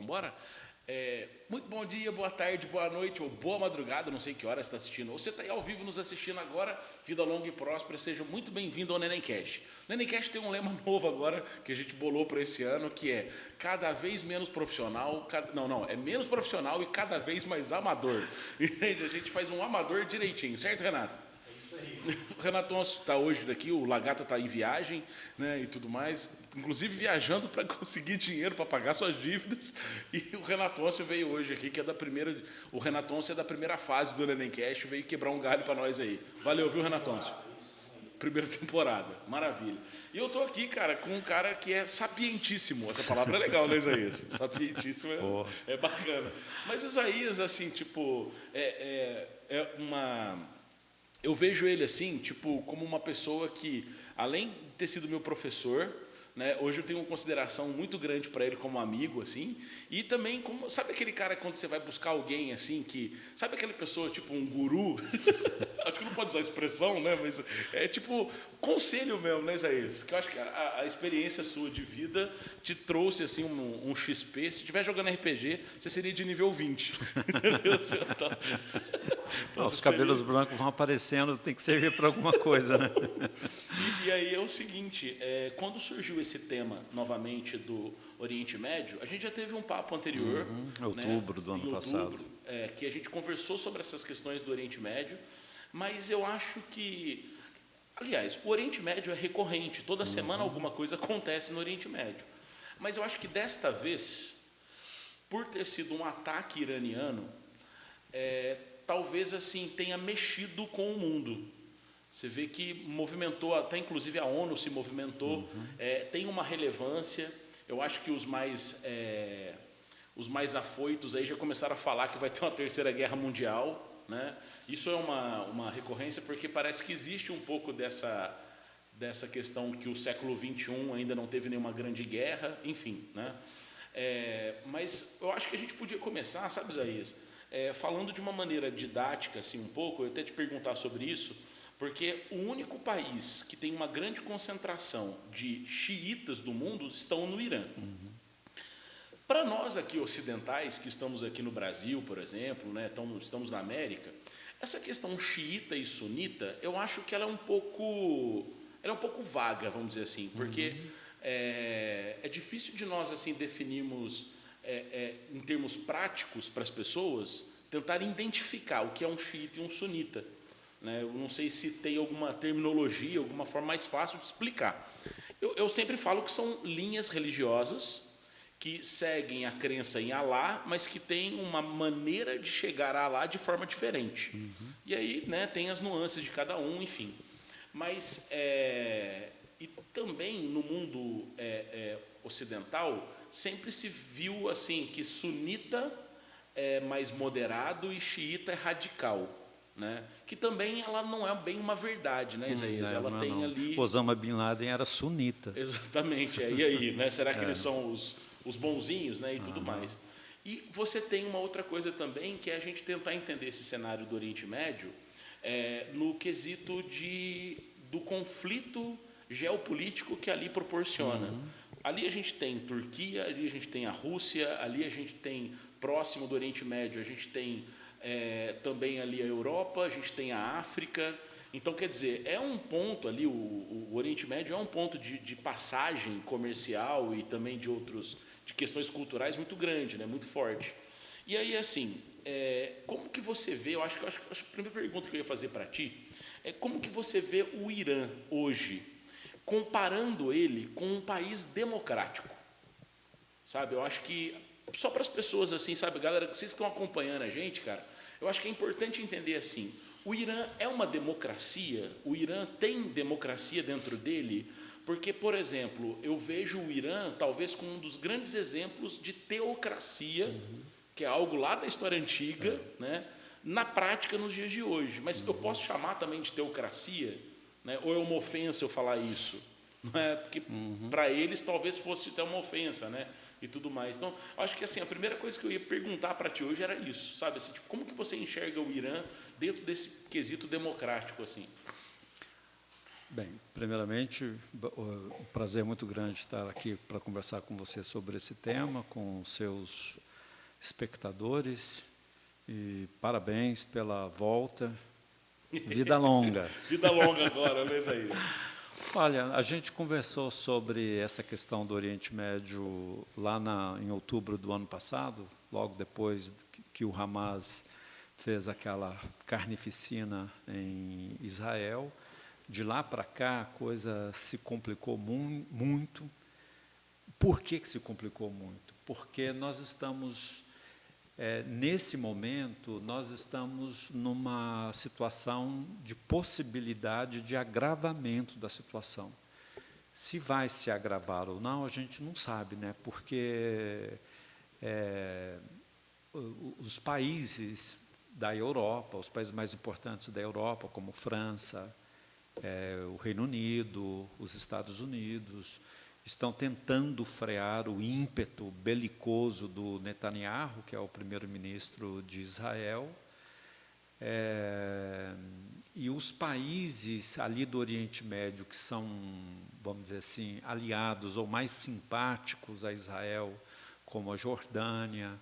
Vamos embora? Muito bom dia, boa tarde, boa noite ou boa madrugada, não sei que hora você está assistindo. Ou você está aí ao vivo nos assistindo agora, vida longa e próspera, seja muito bem-vindo ao Nenemcast. O Nenemcast tem um lema novo agora, que a gente bolou para esse ano, que é cada vez menos profissional, é menos profissional e cada vez mais amador. Entende? A gente faz um amador direitinho, certo, Renato? O Renato está hoje daqui, o Lagata está em viagem, né, e tudo mais, inclusive viajando para conseguir dinheiro para pagar suas dívidas. E o Renato veio hoje aqui, que é da primeira. O Renato é da primeira fase do Nenemcast, veio quebrar um galho para nós aí. Valeu, viu, Renato? Primeira temporada, maravilha. E eu tô aqui, cara, com um cara que é sapientíssimo. Essa palavra é legal, né, Isaías? Sapientíssimo é bacana. Mas o Isaías, assim, tipo, eu vejo ele assim, tipo, como uma pessoa que, além de ter sido meu professor, né, hoje eu tenho uma consideração muito grande para ele como amigo, assim, e também como, sabe aquele cara quando você vai buscar alguém assim, que, sabe aquela pessoa, tipo um guru, acho que não pode usar a expressão, né, mas é tipo conselho mesmo, né, Isaías? Que eu acho que a experiência sua de vida te trouxe assim um XP. Se estiver jogando RPG, você seria de nível 20. Então, os cabelos brancos vão aparecendo, tem que servir para alguma coisa, né? E aí é o seguinte, quando surgiu esse tema novamente do Oriente Médio, a gente já teve um papo anterior, outubro do ano passado, que a gente conversou sobre essas questões do Oriente Médio, mas eu acho que, aliás, o Oriente Médio é recorrente, toda semana alguma coisa acontece no Oriente Médio, mas eu acho que desta vez, por ter sido um ataque iraniano, talvez assim tenha mexido com o mundo. Você vê que movimentou, até inclusive a ONU se movimentou, tem uma relevância. Eu acho que os mais afoitos aí já começaram a falar que vai ter uma terceira guerra mundial, né? Isso é uma recorrência porque parece que existe um pouco dessa questão que o século XXI ainda não teve nenhuma grande guerra, enfim, né? Mas eu acho que a gente podia começar, sabe, Isaías, falando de uma maneira didática, assim, um pouco, eu até te perguntar sobre isso, porque o único país que tem uma grande concentração de xiitas do mundo estão no Irã. Para nós aqui ocidentais, que estamos aqui no Brasil, por exemplo, né, estamos na América, essa questão xiita e sunita, eu acho que ela é um pouco vaga, vamos dizer assim, porque é difícil de nós assim definirmos, em termos práticos para as pessoas, tentarem identificar o que é um xiita e um sunita. Eu não sei se tem alguma terminologia, alguma forma mais fácil de explicar. Eu sempre falo que são linhas religiosas que seguem a crença em Alá, mas que têm uma maneira de chegar a Alá de forma diferente. E aí, né, tem as nuances de cada um, enfim. Mas, e também no mundo ocidental, sempre se viu assim que sunita é mais moderado e xiita é radical. Né? Que também ela não é bem uma verdade, né, Isaías? Ela tem ali... Osama Bin Laden era sunita. Exatamente, e aí, né? Será que eles são os bonzinhos, né? E tudo mais. E você tem uma outra coisa também, que é a gente tentar entender esse cenário do Oriente Médio no quesito do conflito geopolítico que ali proporciona. Ali a gente tem Turquia, ali a gente tem a Rússia, ali a gente tem, próximo do Oriente Médio, a gente tem também ali a Europa, a gente tem a África. Então, quer dizer, é um ponto ali, o Oriente Médio é um ponto de passagem comercial e também de questões culturais muito grande, né, muito forte. E aí, assim, como que você vê, eu acho que a primeira pergunta que eu ia fazer para ti é como que você vê o Irã hoje, comparando ele com um país democrático, sabe? Eu acho que, só para as pessoas assim, sabe, galera, vocês que estão acompanhando a gente, cara, eu acho que é importante entender assim, o Irã é uma democracia, o Irã tem democracia dentro dele, porque, por exemplo, eu vejo o Irã talvez como um dos grandes exemplos de teocracia, que é algo lá da história antiga, né, na prática nos dias de hoje. Mas eu posso chamar também de teocracia, né, ou é uma ofensa eu falar isso? Não é? Porque para eles talvez fosse até uma ofensa, né? E tudo mais. Então, acho que assim, a primeira coisa que eu ia perguntar para ti hoje era isso, sabe? Assim, tipo, como que você enxerga o Irã dentro desse quesito democrático, assim? Bem, primeiramente, um prazer muito grande estar aqui para conversar com você sobre esse tema, com os seus espectadores, e parabéns pela volta. Vida longa. Vida longa agora, olha isso aí. Olha, a gente conversou sobre essa questão do Oriente Médio lá em outubro do ano passado, logo depois que o Hamas fez aquela carnificina em Israel. De lá para cá, a coisa se complicou muito. Por que se complicou muito? Porque nós estamos, nesse momento, nós estamos numa situação de possibilidade de agravamento da situação. Se vai se agravar ou não, a gente não sabe, né? Porque os países da Europa, os países mais importantes da Europa, como França, o Reino Unido, os Estados Unidos, estão tentando frear o ímpeto belicoso do Netanyahu, que é o primeiro-ministro de Israel, e os países ali do Oriente Médio que são, vamos dizer assim, aliados ou mais simpáticos a Israel, como a Jordânia,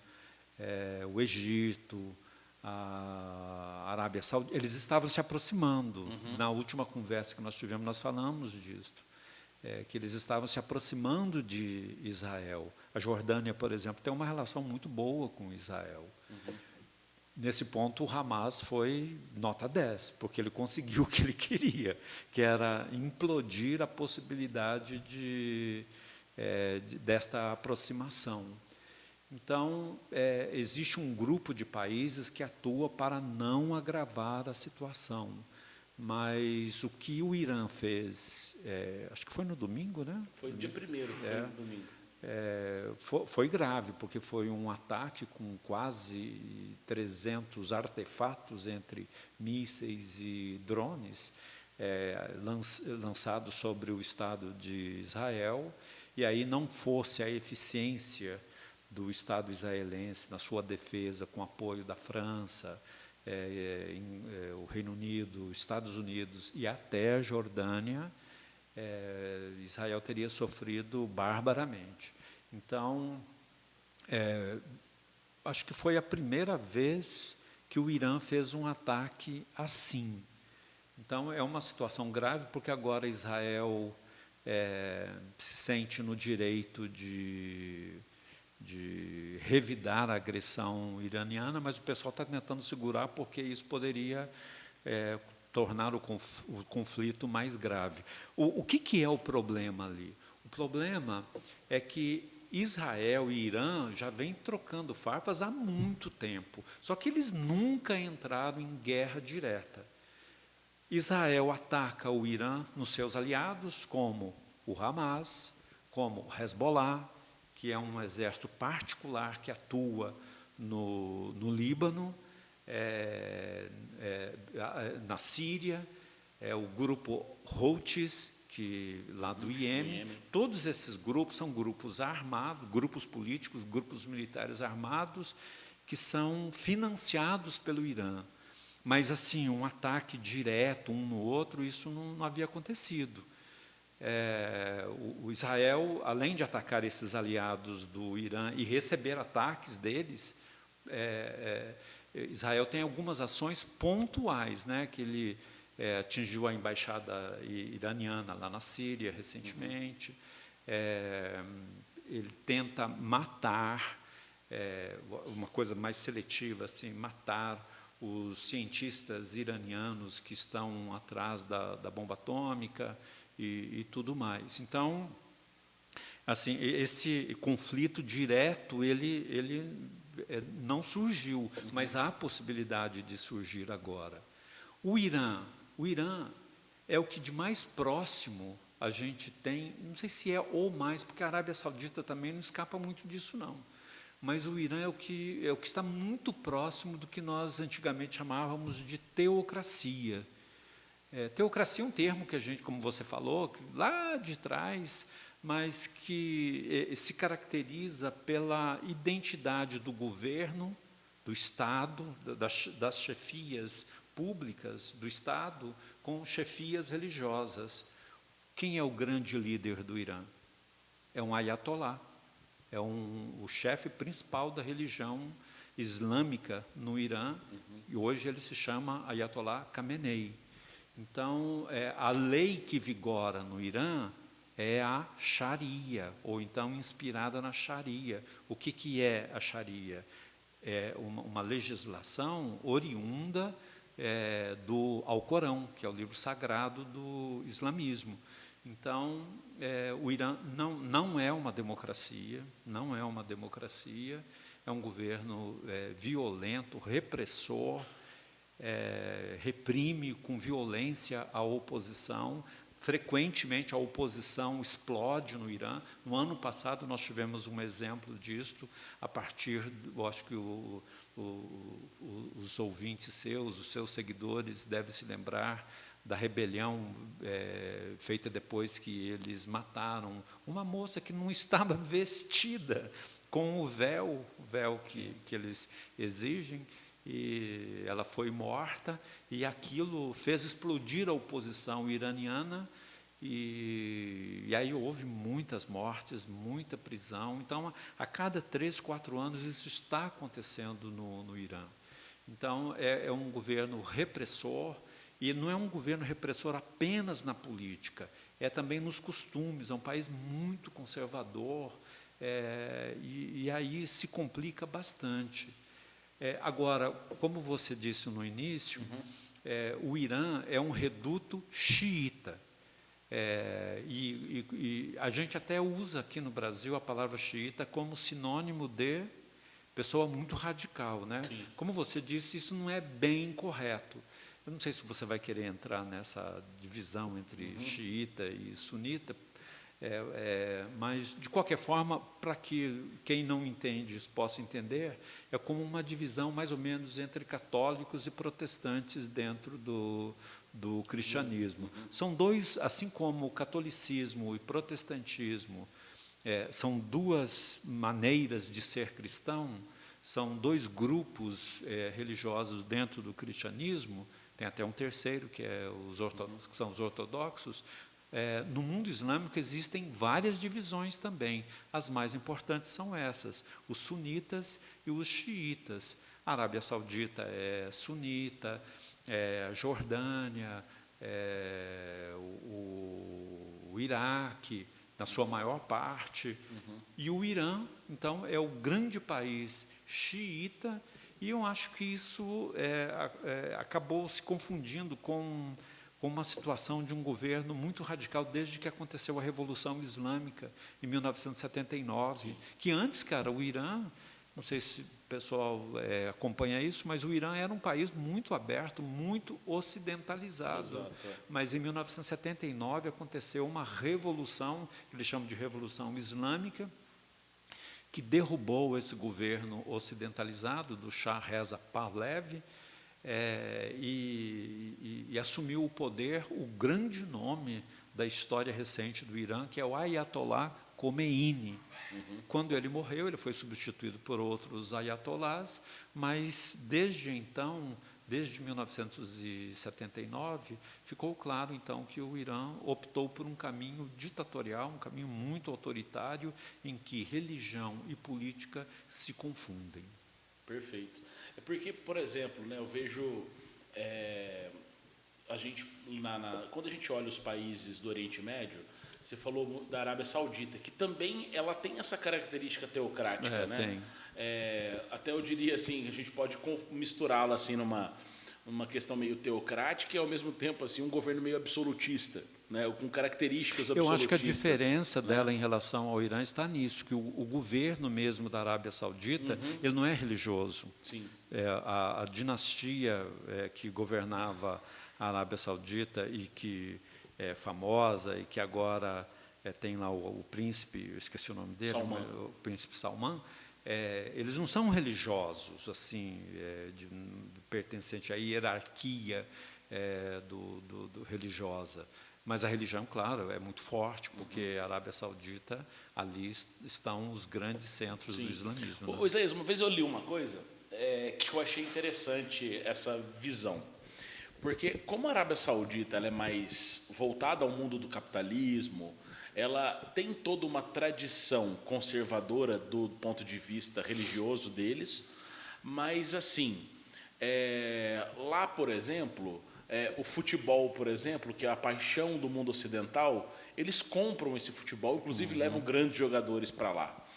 o Egito, a Arábia Saudita, eles estavam se aproximando. Na última conversa que nós tivemos, nós falamos disso, que eles estavam se aproximando de Israel. A Jordânia, por exemplo, tem uma relação muito boa com Israel. Nesse ponto, o Hamas foi nota 10, porque ele conseguiu o que ele queria, que era implodir a possibilidade desta aproximação. Então, existe um grupo de países que atua para não agravar a situação. Mas o que o Irã fez, acho que foi no domingo, né? Foi dia 1º, foi no domingo. Foi grave, porque foi um ataque com quase 300 artefatos entre mísseis e drones lançados sobre o Estado de Israel, e aí não fosse a eficiência do Estado israelense na sua defesa, com apoio da França, o Reino Unido, Estados Unidos e até a Jordânia, Israel teria sofrido barbaramente. Então, acho que foi a primeira vez que o Irã fez um ataque assim. Então, é uma situação grave, porque agora Israel se sente no direito de revidar a agressão iraniana, mas o pessoal está tentando segurar porque isso poderia tornar o conflito mais grave. O que é o problema ali? O problema é que Israel e Irã já vêm trocando farpas há muito tempo, só que eles nunca entraram em guerra direta. Israel ataca o Irã nos seus aliados, como o Hamas, como o Hezbollah, que é um exército particular que atua no Líbano, na Síria, o grupo Houthis, lá do Iêmen. Todos esses grupos são grupos armados, grupos políticos, grupos militares armados, que são financiados pelo Irã. Mas, assim, um ataque direto um no outro, isso não havia acontecido. O Israel, além de atacar esses aliados do Irã e receber ataques deles, Israel tem algumas ações pontuais, né, que ele atingiu a embaixada iraniana lá na Síria recentemente. Ele tenta matar, uma coisa mais seletiva, assim, matar os cientistas iranianos que estão atrás da bomba atômica e tudo mais. Então, assim, esse conflito direto, ele não surgiu, mas há a possibilidade de surgir agora. O Irã é o que de mais próximo a gente tem, não sei se é ou mais, porque a Arábia Saudita também não escapa muito disso, não. Mas o Irã é o que está muito próximo do que nós antigamente chamávamos de teocracia. Teocracia é um termo que a gente, como você falou, lá de trás, mas que se caracteriza pela identidade do governo, do Estado, das chefias públicas do Estado com chefias religiosas. Quem é o grande líder do Irã? É um ayatolá, é o chefe principal da religião islâmica no Irã, e hoje ele se chama Ayatollah Khamenei. Então, a lei que vigora no Irã é a Sharia, ou então inspirada na Sharia. O que é a Sharia? É uma legislação oriunda do Alcorão, que é o livro sagrado do islamismo. Então, o Irã não é uma democracia, não é uma democracia, é um governo violento, repressor, reprime com violência a oposição. Frequentemente a oposição explode no Irã. No ano passado nós tivemos um exemplo disto, a partir, eu acho que os ouvintes seus, os seus seguidores devem se lembrar da rebelião feita depois que eles mataram uma moça que não estava vestida com o véu que eles exigem, e ela foi morta, e aquilo fez explodir a oposição iraniana, e aí houve muitas mortes, muita prisão. Então, a cada 3, 4 anos, isso está acontecendo no Irã. Então, é um governo repressor, e não é um governo repressor apenas na política, é também nos costumes, é um país muito conservador, e aí se complica bastante. Agora, como você disse no início, o Irã é um reduto xiita. E a gente até usa aqui no Brasil a palavra xiita como sinônimo de pessoa muito radical, né? Sim. Como você disse, isso não é bem correto. Eu não sei se você vai querer entrar nessa divisão entre xiita e sunita, mas, de qualquer forma, para que quem não entende isso possa entender, é como uma divisão mais ou menos entre católicos e protestantes dentro do cristianismo. São dois, assim como o catolicismo e protestantismo são duas maneiras de ser cristão, são dois grupos religiosos dentro do cristianismo, tem até um terceiro, que são os ortodoxos. No mundo islâmico existem várias divisões também. As mais importantes são essas, os sunitas e os xiitas. A Arábia Saudita é sunita, a Jordânia, o Iraque, na sua maior parte, e o Irã, então, é o grande país xiita, e eu acho que isso acabou se confundindo com uma situação de um governo muito radical desde que aconteceu a Revolução Islâmica, em 1979, Sim. Que antes, cara, o Irã, não sei se o pessoal acompanha isso, mas o Irã era um país muito aberto, muito ocidentalizado. Exato, Mas em 1979 aconteceu uma revolução, que eles chamam de Revolução Islâmica, que derrubou esse governo ocidentalizado do Shah Reza Pahlavi, e assumiu o poder o grande nome da história recente do Irã, que é o Ayatollah Khomeini. Quando ele morreu, ele foi substituído por outros ayatollahs, mas desde então, desde 1979, ficou claro então que o Irã optou por um caminho ditatorial, um caminho muito autoritário, em que religião e política se confundem. Perfeito. É porque, por exemplo, né, eu vejo a gente quando a gente olha os países do Oriente Médio, você falou da Arábia Saudita, que também ela tem essa característica teocrática, né? Tem. Até eu diria assim, a gente pode misturá-la assim numa questão meio teocrática e ao mesmo tempo assim um governo meio absolutista, né, com características absolutistas. Eu acho que a diferença dela em relação ao Irã está nisso, que o governo mesmo da Arábia Saudita, ele não é religioso. Sim. A dinastia que governava a Arábia Saudita e que é famosa e que agora tem lá o príncipe, eu esqueci o nome dele, o príncipe Salman, eles não são religiosos, assim, pertencente à hierarquia religiosa. Mas a religião, claro, é muito forte, porque a Arábia Saudita, ali estão os grandes centros do islamismo. Né? Isaías, uma vez eu li uma coisa que eu achei interessante, essa visão. Porque como a Arábia Saudita ela é mais voltada ao mundo do capitalismo, ela tem toda uma tradição conservadora do ponto de vista religioso deles, mas assim, lá, por exemplo, o futebol, por exemplo, que é a paixão do mundo ocidental, eles compram esse futebol, inclusive levam grandes jogadores para lá.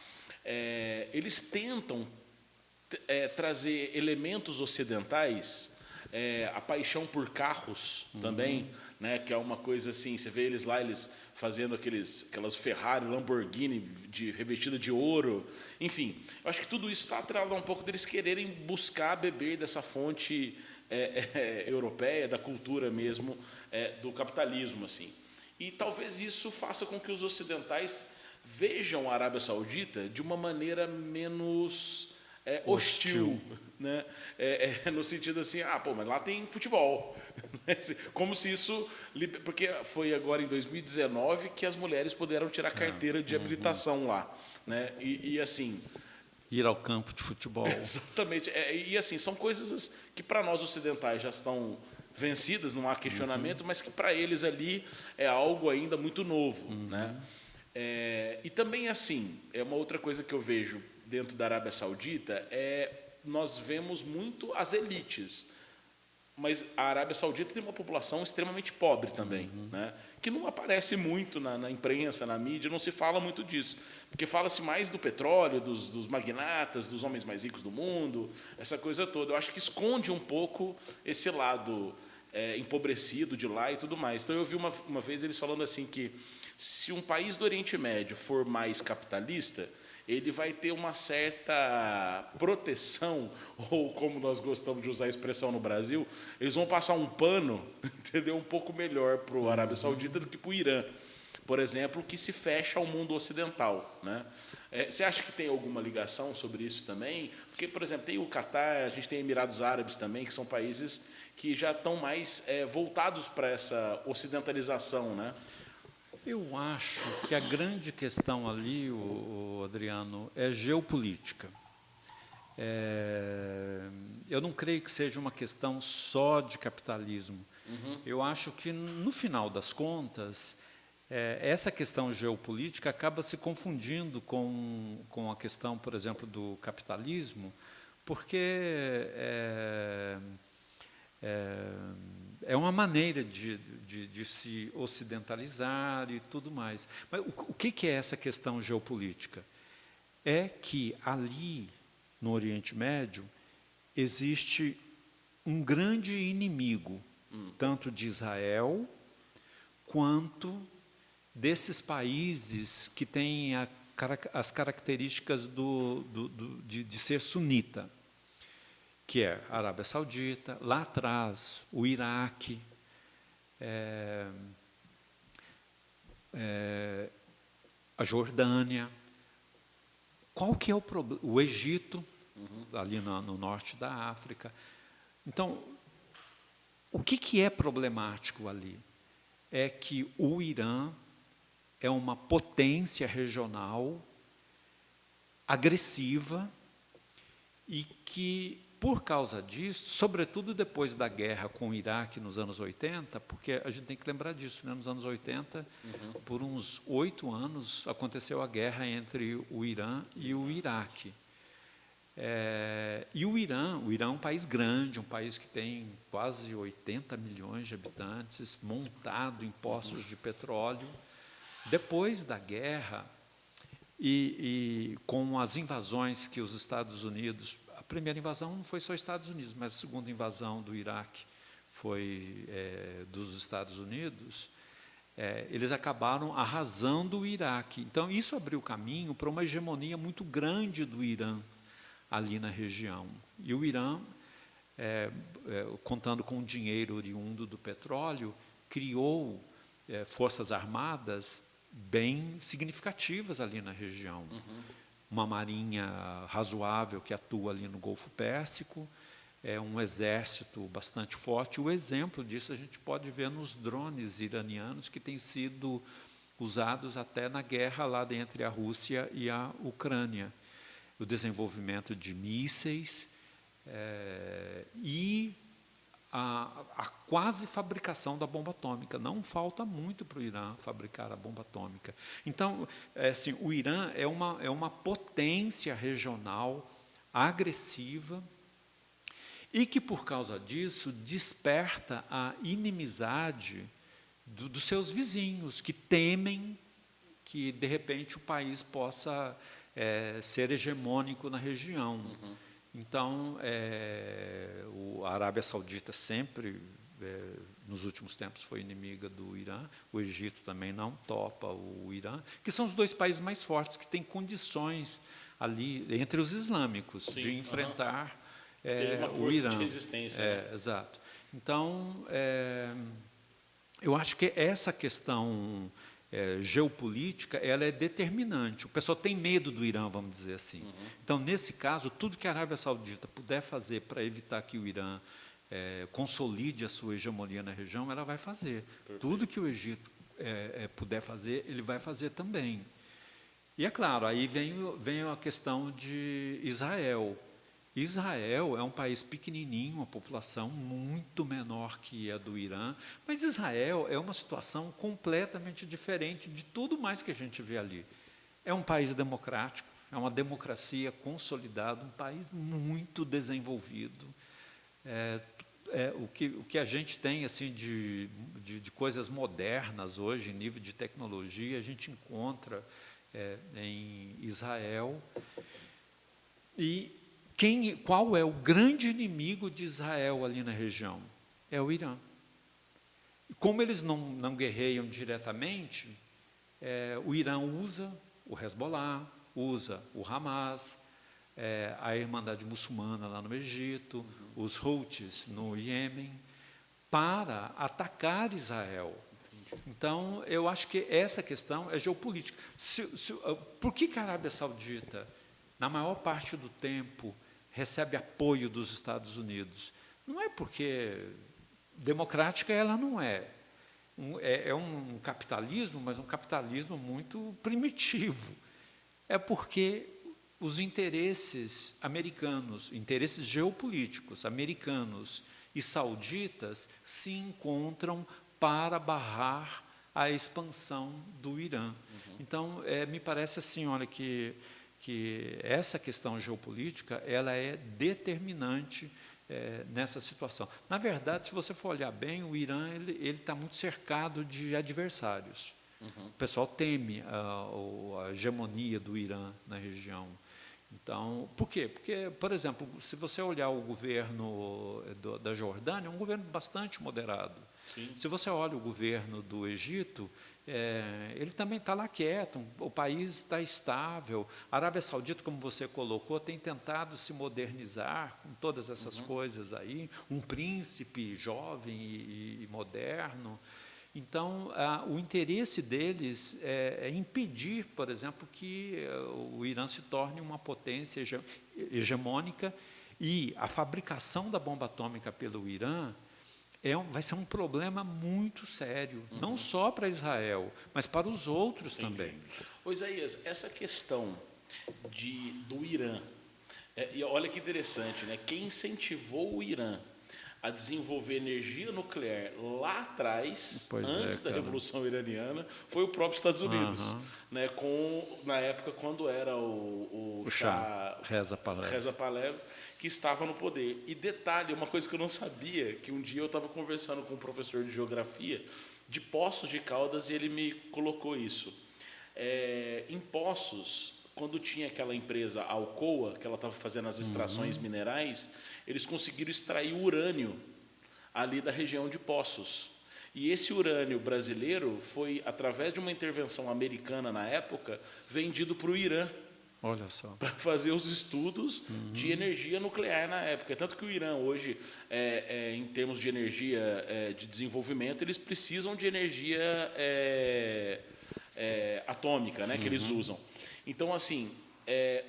Eles tentam trazer elementos ocidentais, a paixão por carros também, né, que é uma coisa assim, você vê eles lá, eles fazendo aquelas Ferrari, Lamborghini revestida de ouro, enfim, eu acho que tudo isso está atrelado a um pouco deles quererem buscar beber dessa fonte europeia, da cultura mesmo, do capitalismo, assim. E talvez isso faça com que os ocidentais vejam a Arábia Saudita de uma maneira menos hostil, né? No sentido assim, mas lá tem futebol. Como se isso... Porque foi agora em 2019 que as mulheres puderam tirar carteira de habilitação lá, né? E assim... Ir ao campo de futebol. Exatamente. E assim, são coisas que para nós ocidentais já estão vencidas, não há questionamento, mas que para eles ali é algo ainda muito novo, né? E também assim, é uma outra coisa que eu vejo dentro da Arábia Saudita, nós vemos muito as elites, mas a Arábia Saudita tem uma população extremamente pobre também, né? Que não aparece muito na imprensa, na mídia, não se fala muito disso, porque fala-se mais do petróleo, dos magnatas, dos homens mais ricos do mundo, essa coisa toda. Eu acho que esconde um pouco esse lado empobrecido de lá e tudo mais. Então eu vi uma vez eles falando assim que se um país do Oriente Médio for mais capitalista, ele vai ter uma certa proteção, ou como nós gostamos de usar a expressão no Brasil, eles vão passar um pano, entendeu, um pouco melhor para o Arábia Saudita do que para o Irã, por exemplo, que se fecha ao mundo ocidental, né? Você acha que tem alguma ligação sobre isso também? Porque, por exemplo, tem o Catar, a gente tem Emirados Árabes também, que são países que já estão mais voltados para essa ocidentalização, né? Eu acho que a grande questão ali, o Adriano, é geopolítica. Eu não creio que seja uma questão só de capitalismo. Eu acho que, no final das contas, essa questão geopolítica acaba se confundindo com a questão, por exemplo, do capitalismo, porque é uma maneira de se ocidentalizar e tudo mais. Mas o que é essa questão geopolítica? É que ali, no Oriente Médio, existe um grande inimigo, tanto de Israel, quanto desses países que têm as características de ser sunita, que é a Arábia Saudita, lá atrás o Iraque, a Jordânia. Qual que é o problema? O Egito, ali no norte da África. Então, o que é problemático ali? É que o Irã é uma potência regional agressiva e que, por causa disso, sobretudo depois da guerra com o Iraque nos anos 80, porque a gente tem que lembrar disso, né? Nos anos 80, por uns 8 anos, aconteceu a guerra entre o Irã e o Iraque. E o Irã é um país grande, um país que tem quase 80 milhões de habitantes, montado em poços de petróleo. Depois da guerra, e com as invasões que os Estados Unidos... A primeira invasão não foi só Estados Unidos, mas a segunda invasão do Iraque foi dos Estados Unidos. Eles acabaram arrasando o Iraque. Então, isso abriu caminho para uma hegemonia muito grande do Irã ali na região. E o Irã, contando com o dinheiro oriundo do petróleo, criou forças armadas bem significativas ali na região. Uma marinha razoável que atua ali no Golfo Pérsico, um exército bastante forte. O exemplo disso a gente pode ver nos drones iranianos que têm sido usados até na guerra lá entre a Rússia e a Ucrânia. O desenvolvimento de mísseis e a quase fabricação da bomba atômica. Não falta muito para o Irã fabricar a bomba atômica. Então, assim, o Irã é uma potência regional agressiva e que, por causa disso, desperta a inimizade dos seus vizinhos, que temem que, de repente, o país possa ser hegemônico na região. Então, a Arábia Saudita sempre, nos últimos tempos, foi inimiga do Irã. O Egito também não topa o Irã, que são os dois países mais fortes, que têm condições ali, entre os islâmicos, sim, de enfrentar uma força o Irã. De resistência. Né? Exato. Então, eu acho que essa questão geopolítica, ela é determinante. O pessoal tem medo do Irã, vamos dizer assim. Então, nesse caso, tudo que a Arábia Saudita puder fazer para evitar que o Irã consolide a sua hegemonia na região, ela vai fazer. Perfeito. Tudo que o Egito puder fazer, ele vai fazer também. E é claro, aí vem a questão de Israel. Israel é um país pequenininho, uma população muito menor que a do Irã, mas Israel é uma situação completamente diferente de tudo mais que a gente vê ali. É um país democrático, é uma democracia consolidada, um país muito desenvolvido. O que a gente tem assim, de coisas modernas hoje, em nível de tecnologia, a gente encontra em Israel. E qual é o grande inimigo de Israel ali na região? É o Irã. E como eles não guerreiam diretamente, o Irã usa o Hezbollah, usa o Hamas, a Irmandade Muçulmana lá no Egito, os Houthis no Iêmen, para atacar Israel. Então, eu acho que essa questão é geopolítica. Por que a Arábia Saudita, na maior parte do tempo, recebe apoio dos Estados Unidos? Não é porque democrática ela não é. É um capitalismo, mas um capitalismo muito primitivo. É porque os interesses americanos, interesses geopolíticos americanos e sauditas se encontram para barrar a expansão do Irã. Então, me parece assim, olha, que essa questão geopolítica ela é determinante nessa situação. Na verdade, se você for olhar bem, o Irã ele está muito cercado de adversários. O pessoal teme a hegemonia do Irã na região. Então, por quê? Porque, por exemplo, se você olhar o governo da Jordânia, é um governo bastante moderado. Sim. Se você olha o governo do Egito, ele também está lá quieto, o país está estável. A Arábia Saudita, como você colocou, tem tentado se modernizar com todas essas coisas aí, um príncipe jovem e moderno. Então, o interesse deles é impedir, por exemplo, que o Irã se torne uma potência hegemônica, e a fabricação da bomba atômica pelo Irã vai ser um problema muito sério, não só para Israel, mas para os outros também. Ô Isaías, essa questão do Irã, e olha que interessante, né? Quem incentivou o Irã a desenvolver energia nuclear lá atrás, antes da Revolução Iraniana, foi o próprio Estados Unidos, né? Na época quando era o Shah Reza Pahlavi, que estava no poder. E detalhe, uma coisa que eu não sabia, que um dia eu estava conversando com um professor de geografia de Poços de Caldas, e ele me colocou isso. Em Poços, quando tinha aquela empresa Alcoa, que ela estava fazendo as extrações minerais, eles conseguiram extrair urânio ali da região de Poços. E esse urânio brasileiro foi, através de uma intervenção americana na época, vendido para o Irã. Olha só. Para fazer os estudos de energia nuclear na época. Tanto que o Irã hoje, em termos de energia de desenvolvimento, eles precisam de energia atômica, né, que eles usam. Então, assim,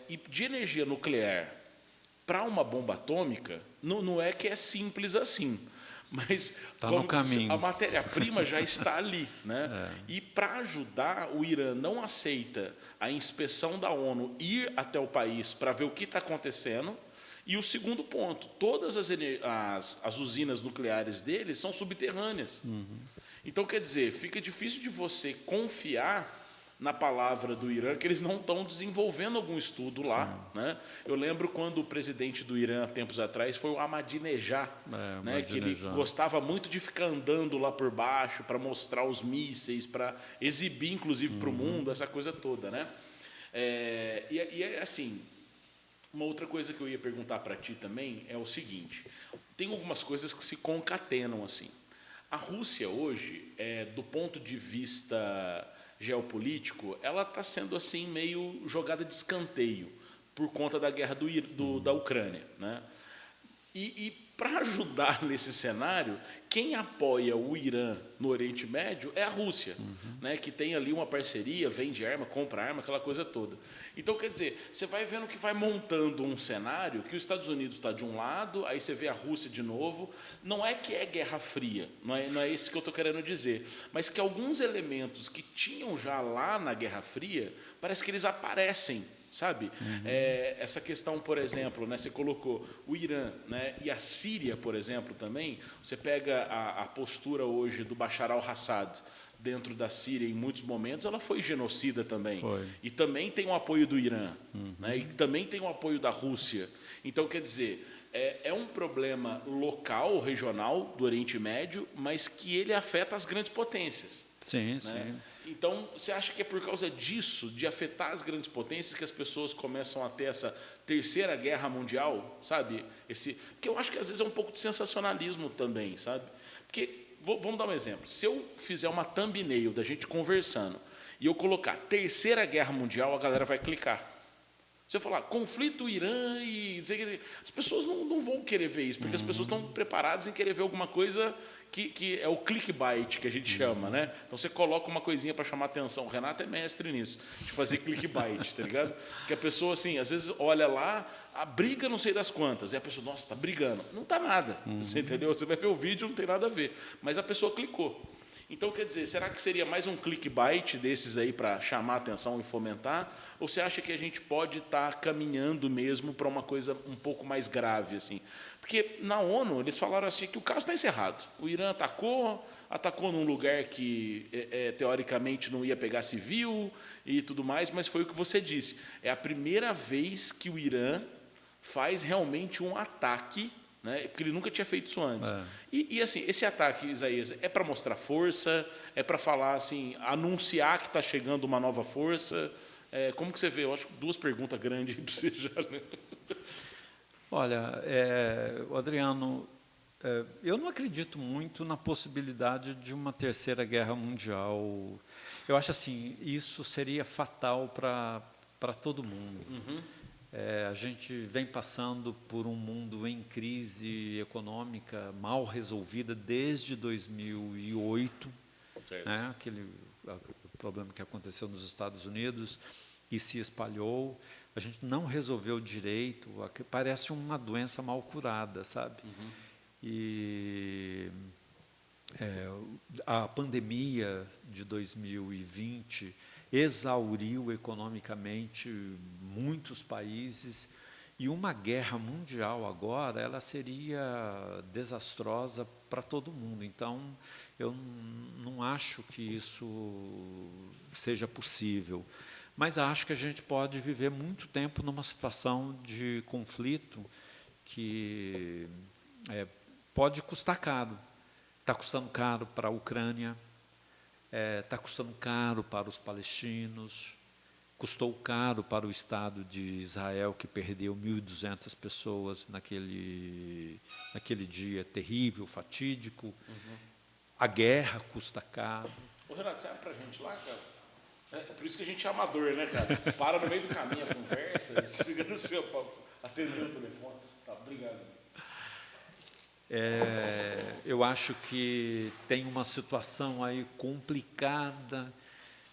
e de energia nuclear para uma bomba atômica, não é que é simples assim. Mas a matéria-prima já está ali. Né? E para ajudar, o Irã não aceita a inspeção da ONU ir até o país para ver o que está acontecendo. E o segundo ponto, todas as usinas nucleares deles são subterrâneas. Então, quer dizer, fica difícil de você confiar na palavra do Irã, que eles não estão desenvolvendo algum estudo lá. Né? Eu lembro quando o presidente do Irã, tempos atrás, foi o Ahmadinejad, né? Que ele gostava muito de ficar andando lá por baixo para mostrar os mísseis, para exibir, inclusive, para o mundo, essa coisa toda. Né? E é assim, uma outra coisa que eu ia perguntar para ti também é o seguinte, tem algumas coisas que se concatenam assim. A Rússia hoje, do ponto de vista geopolítico, ela está sendo assim meio jogada de escanteio por conta da guerra da Ucrânia, né? E para ajudar nesse cenário, quem apoia o Irã no Oriente Médio é a Rússia, né? Que tem ali uma parceria, vende arma, compra arma, aquela coisa toda. Então, quer dizer, você vai vendo que vai montando um cenário que os Estados Unidos está de um lado, aí você vê a Rússia de novo. Não é que é Guerra Fria, não é isso que eu estou querendo dizer, mas que alguns elementos que tinham já lá na Guerra Fria, parece que eles aparecem, sabe? Essa questão, por exemplo, né, você colocou o Irã, né, e a Síria, por exemplo, também. Você pega a postura hoje do Bashar al-Assad dentro da Síria, em muitos momentos, ela foi genocida também. E também tem o apoio do Irã, né, e também tem o apoio da Rússia. Então, quer dizer, é um problema local, regional, do Oriente Médio, mas que ele afeta as grandes potências. Sim, né? sim. Então, você acha que é por causa disso, de afetar as grandes potências, que as pessoas começam a ter essa terceira guerra mundial, sabe? Porque eu acho que às vezes é um pouco de sensacionalismo também, sabe? Porque, vamos dar um exemplo, se eu fizer uma thumbnail da gente conversando e eu colocar terceira guerra mundial, a galera vai clicar. Se eu falar conflito Irã e... as pessoas não vão querer ver isso, porque as pessoas estão preparadas em querer ver alguma coisa que é o clickbait, que a gente chama, né? Então, você coloca uma coisinha para chamar atenção. O Renato é mestre nisso, de fazer clickbait, tá ligado? Que a pessoa, assim, às vezes olha lá, a briga não sei das quantas, e a pessoa, nossa, está brigando. Não está nada, você entendeu? Você vai ver o vídeo, não tem nada a ver. Mas a pessoa clicou. Então, quer dizer, será que seria mais um clickbait desses aí para chamar a atenção e fomentar? Ou você acha que a gente pode estar caminhando mesmo para uma coisa um pouco mais grave, assim? Porque na ONU eles falaram assim que o caso está encerrado. O Irã atacou num lugar que teoricamente não ia pegar civil e tudo mais, mas foi o que você disse. É a primeira vez que o Irã faz realmente um ataque, né? Porque ele nunca tinha feito isso antes. E assim, esse ataque, Isaías, é para mostrar força, é para falar assim, anunciar que está chegando uma nova força. Como que você vê? Eu acho que duas perguntas grandes para você já. Né? Olha, Adriano, eu não acredito muito na possibilidade de uma terceira guerra mundial. Eu acho assim, isso seria fatal para todo mundo. A gente vem passando por um mundo em crise econômica mal resolvida desde 2008, né? Aquele problema que aconteceu nos Estados Unidos e se espalhou. A gente não resolveu direito, parece uma doença mal curada, sabe? E a pandemia de 2020 exauriu economicamente muitos países, e uma guerra mundial agora, ela seria desastrosa para todo mundo. Então, eu não acho que isso seja possível, mas acho que a gente pode viver muito tempo numa situação de conflito que pode custar caro. Está custando caro para a Ucrânia, está custando caro para os palestinos, custou caro para o Estado de Israel, que perdeu 1.200 pessoas naquele dia terrível, fatídico. A guerra custa caro. Ô, Renato, sai para a gente lá, cara. É por isso que a gente é amador, né, cara? Para no meio do caminho a conversa, chega no seu papo, atender o telefone. Tá, obrigado. Eu acho que tem uma situação aí complicada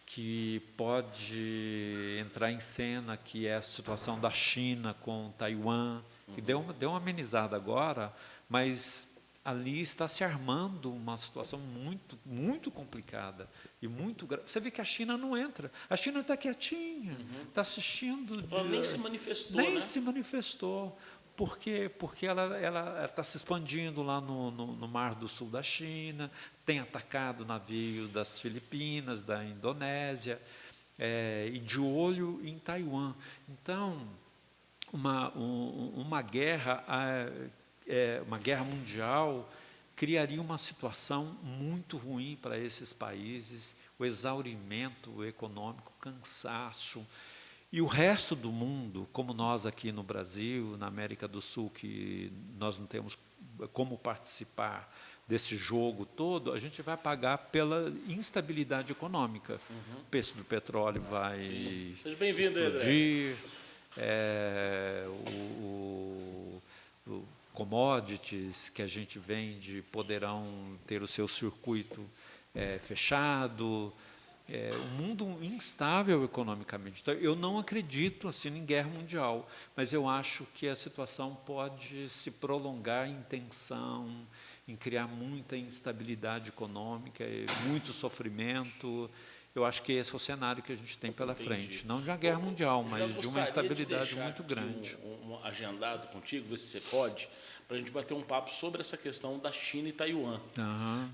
que pode entrar em cena, que é a situação da China com Taiwan, que deu uma amenizada agora, mas ali está se armando uma situação muito, muito complicada e muito grave. Você vê que a China não entra. A China está quietinha, está assistindo. Ela nem se manifestou, nem né? se manifestou. Porque ela está se expandindo lá no Mar do Sul da China, tem atacado navios das Filipinas, da Indonésia, e de olho em Taiwan. Então, uma guerra mundial criaria uma situação muito ruim para esses países, o exaurimento econômico, cansaço. E o resto do mundo, como nós aqui no Brasil, na América do Sul, que nós não temos como participar desse jogo todo, a gente vai pagar pela instabilidade econômica. O preço do petróleo vai explodir, o commodities que a gente vende poderão ter o seu circuito fechado. Um mundo instável economicamente. Então, eu não acredito assim em guerra mundial, mas eu acho que a situação pode se prolongar em tensão, em criar muita instabilidade econômica, muito sofrimento. Eu acho que esse é o cenário que a gente tem pela frente. Não de uma guerra mundial, mas de uma instabilidade muito grande. Agendado contigo, ver se você pode, para a gente bater um papo sobre essa questão da China e Taiwan.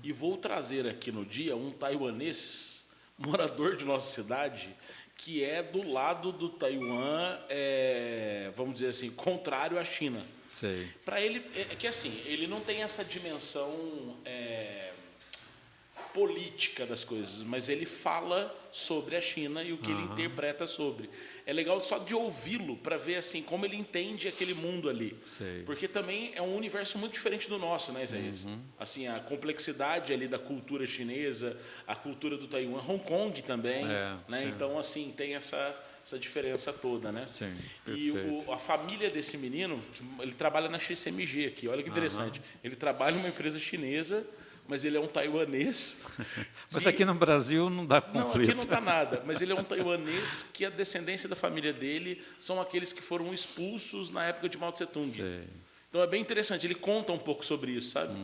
E vou trazer aqui no dia um taiwanês, morador de nossa cidade, que é do lado do Taiwan, vamos dizer assim, contrário à China. Para ele, que assim, ele não tem essa dimensão política das coisas, mas ele fala sobre a China e o que ele interpreta sobre. É legal só de ouvi-lo para ver assim como ele entende aquele mundo ali. Porque também é um universo muito diferente do nosso, né, Isaías? Assim, a complexidade ali da cultura chinesa, a cultura do Taiwan, Hong Kong também, né? Então, assim, tem essa diferença toda, né? E a família desse menino, ele trabalha na XMG aqui, olha que interessante. Ele trabalha numa empresa chinesa, mas ele é um taiwanês. Mas aqui no Brasil não dá conflito. Não, aqui não dá nada, mas ele é um taiwanês que a descendência da família dele são aqueles que foram expulsos na época de Mao Tse-tung. Então é bem interessante, ele conta um pouco sobre isso, sabe?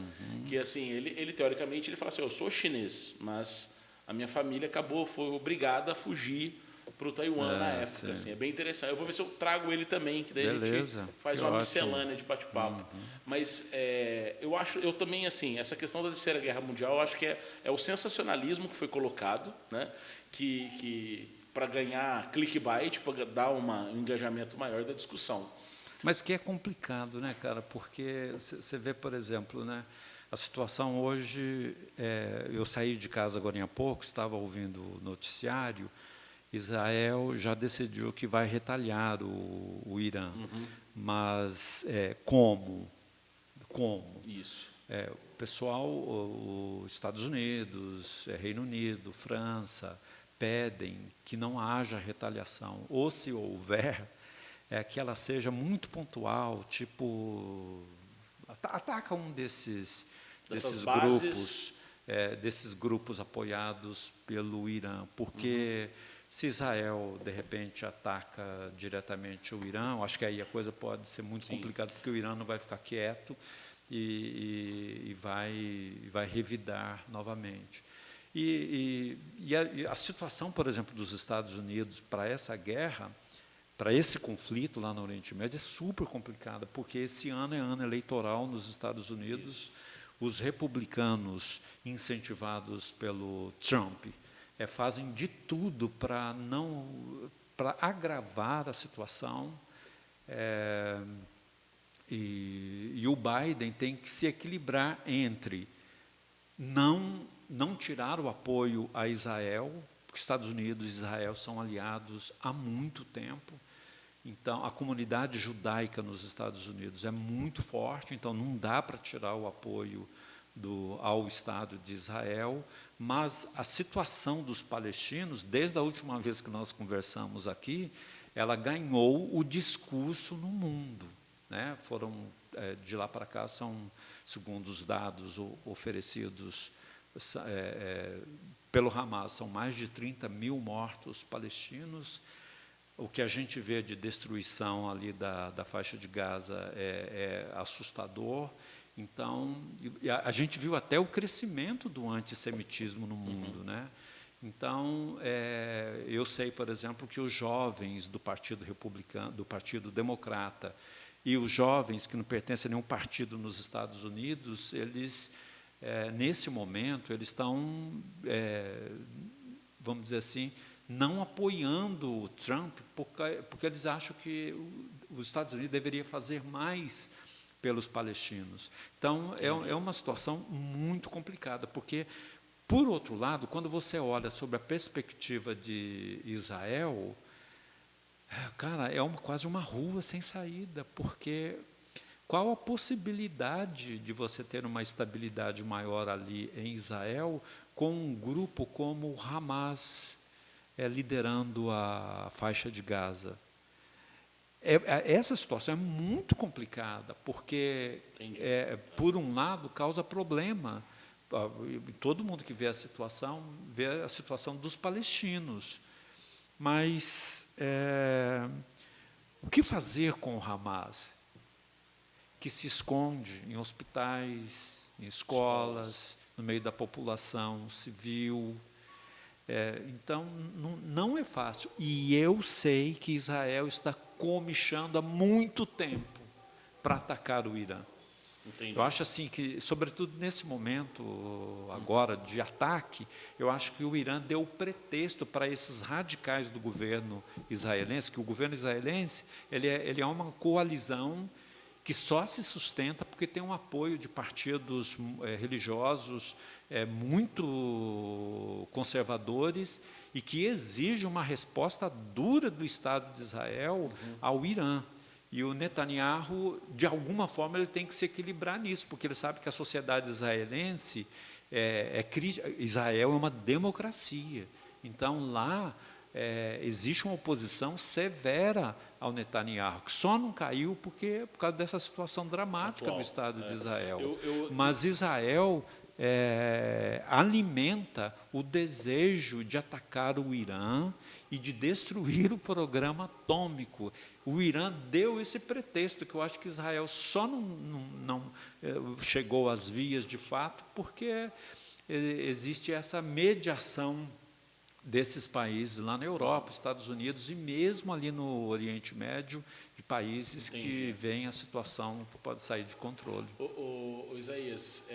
Que assim, ele teoricamente ele fala assim, eu sou chinês, mas a minha família foi obrigada a fugir para o Taiwan na época. Assim, é bem interessante. Eu vou ver se eu trago ele também, que daí a gente faz uma miscelânea de bate-papo. Mas eu também, assim, essa questão da Terceira Guerra Mundial, eu acho que é o sensacionalismo que foi colocado, né? Que para ganhar clickbait, para dar um engajamento maior da discussão. Mas que é complicado, né, cara? Porque você vê, por exemplo, né? A situação hoje, eu saí de casa agora há pouco, estava ouvindo o noticiário. Israel já decidiu que vai retaliar o Irã, mas como? Isso. O pessoal, os Estados Unidos, Reino Unido, França, pedem que não haja retaliação, ou se houver, que ela seja muito pontual, tipo, ataca um desses grupos, desses grupos apoiados pelo Irã, porque se Israel, de repente, ataca diretamente o Irã, acho que aí a coisa pode ser muito complicada, porque o Irã não vai ficar quieto e vai revidar novamente. E a situação, por exemplo, dos Estados Unidos para essa guerra, para esse conflito lá no Oriente Médio, é super complicada, porque esse ano é ano eleitoral nos Estados Unidos. Os republicanos, incentivados pelo Trump, fazem de tudo para agravar a situação, e o Biden tem que se equilibrar entre não tirar o apoio a Israel, porque Estados Unidos e Israel são aliados há muito tempo. Então, a comunidade judaica nos Estados Unidos é muito forte, então não dá para tirar o apoio ao Estado de Israel, mas a situação dos palestinos, desde a última vez que nós conversamos aqui, ela ganhou o discurso no mundo, né? De lá para cá, segundo os dados oferecidos pelo Hamas, são mais de 30 mil mortos palestinos. O que a gente vê de destruição ali da faixa de Gaza é assustador. Então, a gente viu até o crescimento do antissemitismo no mundo, né? Então, eu sei, por exemplo, que os jovens do Partido Republicano, do Partido Democrata E os jovens que não pertencem a nenhum partido nos Estados Unidos, eles, nesse momento, eles estão, vamos dizer assim, não apoiando o Trump, porque eles acham que os Estados Unidos deveria fazer mais pelos palestinos. Então, é uma situação muito complicada, porque, por outro lado, quando você olha sobre a perspectiva de Israel, cara, quase uma rua sem saída, porque qual a possibilidade de você ter uma estabilidade maior ali em Israel com um grupo como o Hamas liderando a faixa de Gaza? Essa situação é muito complicada, porque, por um lado, causa problema. Todo mundo que vê a situação dos palestinos. Mas o que fazer com o Hamas, que se esconde em hospitais, em escolas, no meio da população civil? Então, não é fácil. E eu sei que Israel está comichando há muito tempo para atacar o Irã. Entendi. Eu acho assim que, sobretudo nesse momento agora de ataque, eu acho que o Irã deu pretexto para esses radicais do governo israelense, que o governo israelense ele é uma coalizão que só se sustenta porque tem um apoio de partidos religiosos muito conservadores e que exige uma resposta dura do Estado de Israel ao Irã. E o Netanyahu, de alguma forma, ele tem que se equilibrar nisso, porque ele sabe que a sociedade israelense Israel é uma democracia. Então, lá existe uma oposição severa ao Netanyahu, que só não caiu por causa dessa situação dramática Atual, no Estado de Israel. Eu- Mas Israel alimenta o desejo de atacar o Irã e de destruir o programa atômico. O Irã deu esse pretexto, que eu acho que Israel só não chegou às vias de fato, porque existe essa mediação desses países lá na Europa, Estados Unidos e mesmo ali no Oriente Médio, de países que veem a situação que pode sair de controle. Isaías,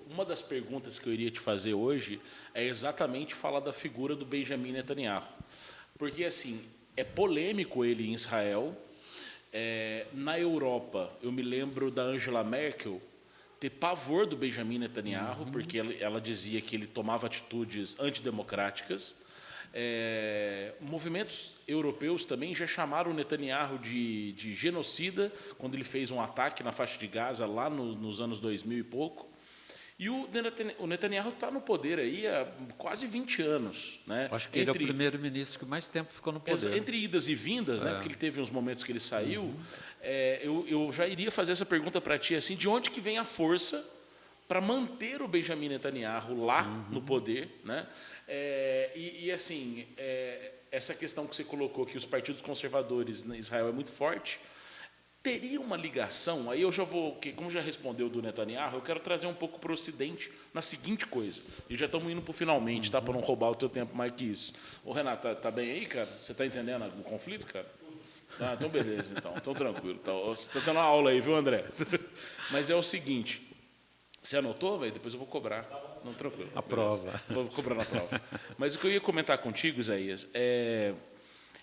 uma das perguntas que eu iria te fazer hoje é exatamente falar da figura do Benjamin Netanyahu. Porque, assim, é polêmico ele em Israel. Na Europa, eu me lembro da Angela Merkel ter pavor do Benjamin Netanyahu, porque ela dizia que ele tomava atitudes antidemocráticas. Movimentos europeus também já chamaram o Netanyahu de genocida, quando ele fez um ataque na faixa de Gaza lá nos anos 2000 e pouco. E o Netanyahu está no poder aí há quase 20 anos. Né? Acho que ele é o primeiro-ministro que mais tempo ficou no poder. Entre idas e vindas, né? Porque ele teve uns momentos que ele saiu, eu já iria fazer essa pergunta para ti, assim, de onde que vem a força para manter o Benjamin Netanyahu lá no poder, né? Assim, essa questão que você colocou, que os partidos conservadores em Israel é muito forte, teria uma ligação, aí eu já vou, como já respondeu do Netanyahu, eu quero trazer um pouco para o Ocidente na seguinte coisa, e já estamos indo para o finalmente, tá? Para não roubar o teu tempo mais que isso. Ô Renato, tá bem aí, cara? Você está entendendo o conflito, cara? Ah, então beleza, então tranquilo. Você está dando uma aula aí, viu, André? Mas é o seguinte, você anotou, velho? Depois eu vou cobrar. Não, tranquilo. A prova. Vou cobrar na prova. Mas o que eu ia comentar contigo, Isaías,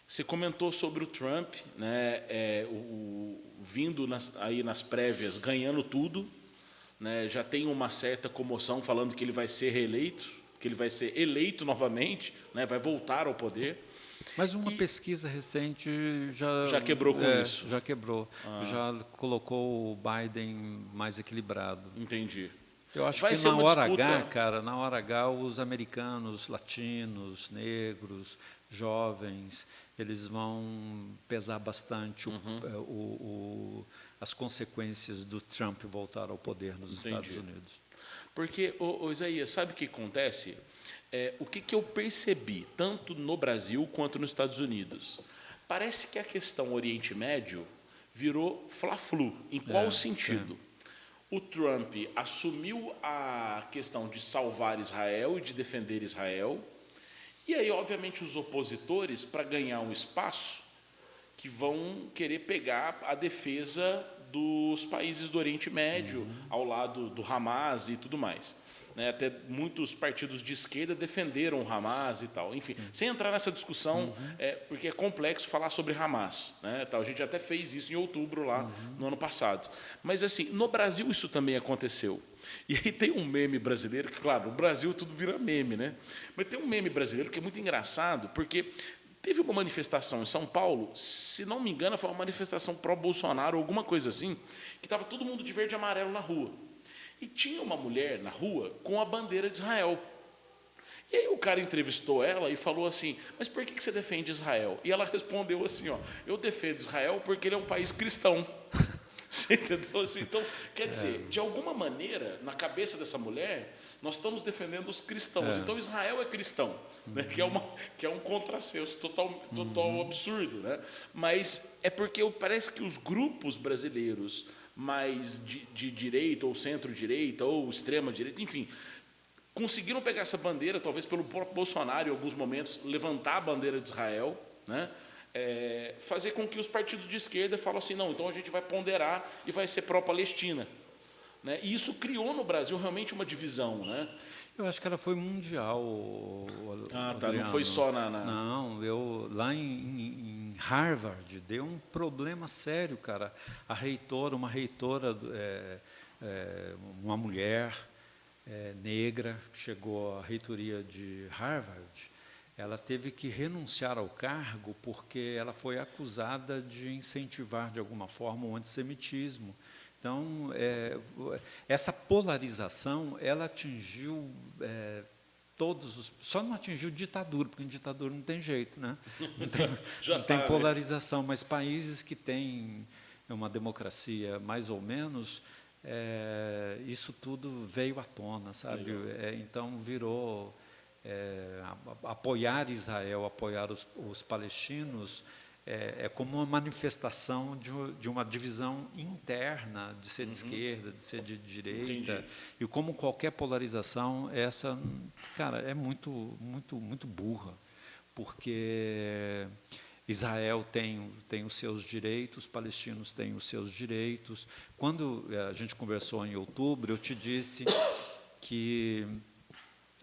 você comentou sobre o Trump, né, vindo aí nas prévias, ganhando tudo, né, já tem uma certa comoção falando que ele vai ser reeleito, que ele vai ser eleito novamente, né, vai voltar ao poder. Mas uma pesquisa recente já quebrou com isso. Já quebrou. Já colocou o Biden mais equilibrado. Entendi. Eu acho que na hora H, cara, na hora H, os americanos, latinos, negros, jovens, eles vão pesar bastante as consequências do Trump voltar ao poder nos Estados Unidos. Porque, Isaías, sabe o que acontece? O que eu percebi, tanto no Brasil quanto nos Estados Unidos? Parece que a questão Oriente Médio virou fla-flu. Em qual sentido? Sim. O Trump assumiu a questão de salvar Israel e de defender Israel. E aí, obviamente, os opositores, para ganhar um espaço, que vão querer pegar a defesa dos países do Oriente Médio, ao lado do Hamas e tudo mais. Né? Até muitos partidos de esquerda defenderam o Hamas e tal. Enfim, sem entrar nessa discussão, porque é complexo falar sobre Hamas. Né? A gente até fez isso em outubro lá no ano passado. Mas assim, no Brasil isso também aconteceu. E aí tem um meme brasileiro, que claro, no Brasil tudo vira meme, né? Mas tem um meme brasileiro que é muito engraçado, porque teve uma manifestação em São Paulo, se não me engano, foi uma manifestação pró-Bolsonaro, alguma coisa assim, que estava todo mundo de verde e amarelo na rua. E tinha uma mulher na rua com a bandeira de Israel. E aí o cara entrevistou ela e falou assim, mas por que você defende Israel? E ela respondeu assim, ó, eu defendo Israel porque ele é um país cristão. Você entendeu? Assim, então, quer dizer, de alguma maneira, na cabeça dessa mulher, nós estamos defendendo os cristãos. Então, Israel é cristão, né? Que é um contrassenso total absurdo. Né? Mas é porque parece que os grupos brasileiros mais de direita, ou centro-direita, ou extrema-direita, enfim, conseguiram pegar essa bandeira, talvez pelo próprio Bolsonaro, em alguns momentos, levantar a bandeira de Israel, né? Fazer com que os partidos de esquerda falem assim, não, então a gente vai ponderar e vai ser pró-Palestina. Né? E isso criou no Brasil realmente uma divisão. Né? Eu acho que ela foi mundial, Não foi só na... Não, lá em Harvard deu um problema sério, cara. Uma reitora, uma mulher negra, chegou à reitoria de Harvard. Ela teve que renunciar ao cargo porque ela foi acusada de incentivar, de alguma forma, o antissemitismo. Então, essa polarização, ela atingiu todos os... Só não atingiu ditadura, porque em ditadura não tem jeito, né? Não tem polarização, mas países que têm uma democracia mais ou menos, isso tudo veio à tona, sabe? Então, virou... apoiar Israel, apoiar os palestinos, é como uma manifestação de uma divisão interna, de ser de esquerda, de ser de direita. Entendi. E como qualquer polarização, essa, cara, é muito, muito, muito burra, porque Israel tem os seus direitos, os palestinos têm os seus direitos. Quando a gente conversou em outubro, eu te disse que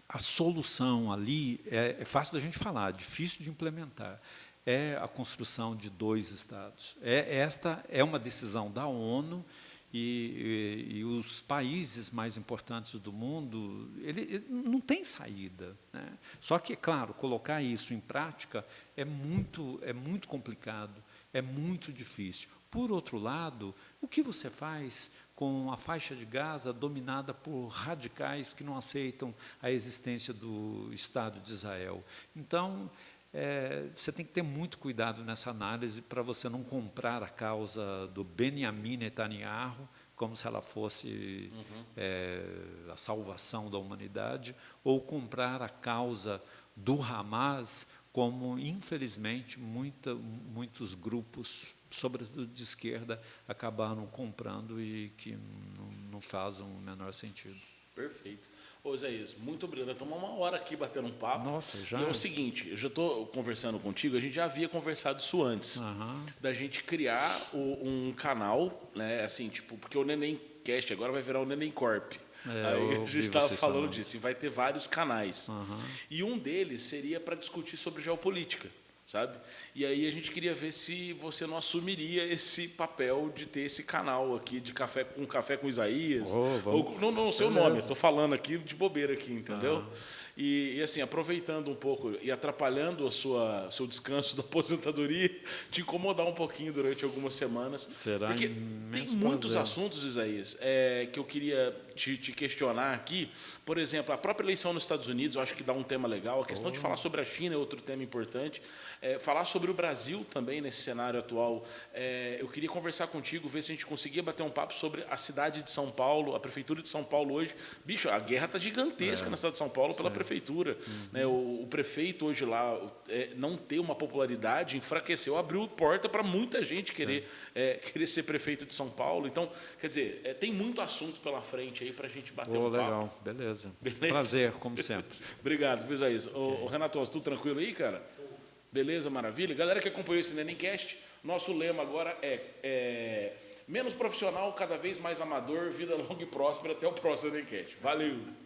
a solução ali é fácil da gente falar, difícil de implementar. É a construção de 2 estados. Esta é uma decisão da ONU e os países mais importantes do mundo, ele não tem saída. Né? Só que, claro, colocar isso em prática é muito complicado, é muito difícil. Por outro lado, o que você faz com a faixa de Gaza dominada por radicais que não aceitam a existência do Estado de Israel? Então, você tem que ter muito cuidado nessa análise para você não comprar a causa do Benjamin Netanyahu como se ela fosse a salvação da humanidade, ou comprar a causa do Hamas como, infelizmente, muitos grupos, sobretudo de esquerda, acabaram comprando e que não faz o menor sentido. Perfeito. Ô, Isaías, muito obrigado. Estamos 1 hora aqui batendo um papo. Nossa, já? E é o seguinte, eu já estou conversando contigo, a gente já havia conversado isso antes, da gente criar um canal, né, assim, tipo, porque o Nenemcast agora vai virar o Neném Corp. Aí a gente estava falando disso, e vai ter vários canais. E um deles seria para discutir sobre geopolítica, sabe? E aí a gente queria ver se você não assumiria esse papel de ter esse canal aqui de café com Isaías. Não, seu nome, estou falando aqui de bobeira aqui, entendeu? E assim, aproveitando um pouco e atrapalhando seu descanso da aposentadoria, te incomodar um pouquinho durante algumas semanas. Será porque tem muitos assuntos, Isaías, que eu queria te questionar aqui. Por exemplo, a própria eleição nos Estados Unidos, eu acho que dá um tema legal. A questão de falar sobre a China é outro tema importante. Falar sobre o Brasil também nesse cenário atual. Eu queria conversar contigo, ver se a gente conseguia bater um papo sobre a cidade de São Paulo, a prefeitura de São Paulo hoje. Bicho, a guerra está gigantesca na cidade de São Paulo pela prefeitura. Né? O prefeito hoje lá não ter uma popularidade enfraqueceu, abriu porta para muita gente querer ser prefeito de São Paulo. Então, quer dizer, tem muito assunto pela frente aí para a gente bater um papo. Legal, beleza. Prazer, como sempre. Obrigado, Isaías. Renato, tudo tranquilo aí, cara? Beleza, maravilha. Galera que acompanhou esse Nenemcast, Nosso lema agora é menos profissional, cada vez mais amador, vida longa e próspera. Até o próximo Enencast. Valeu!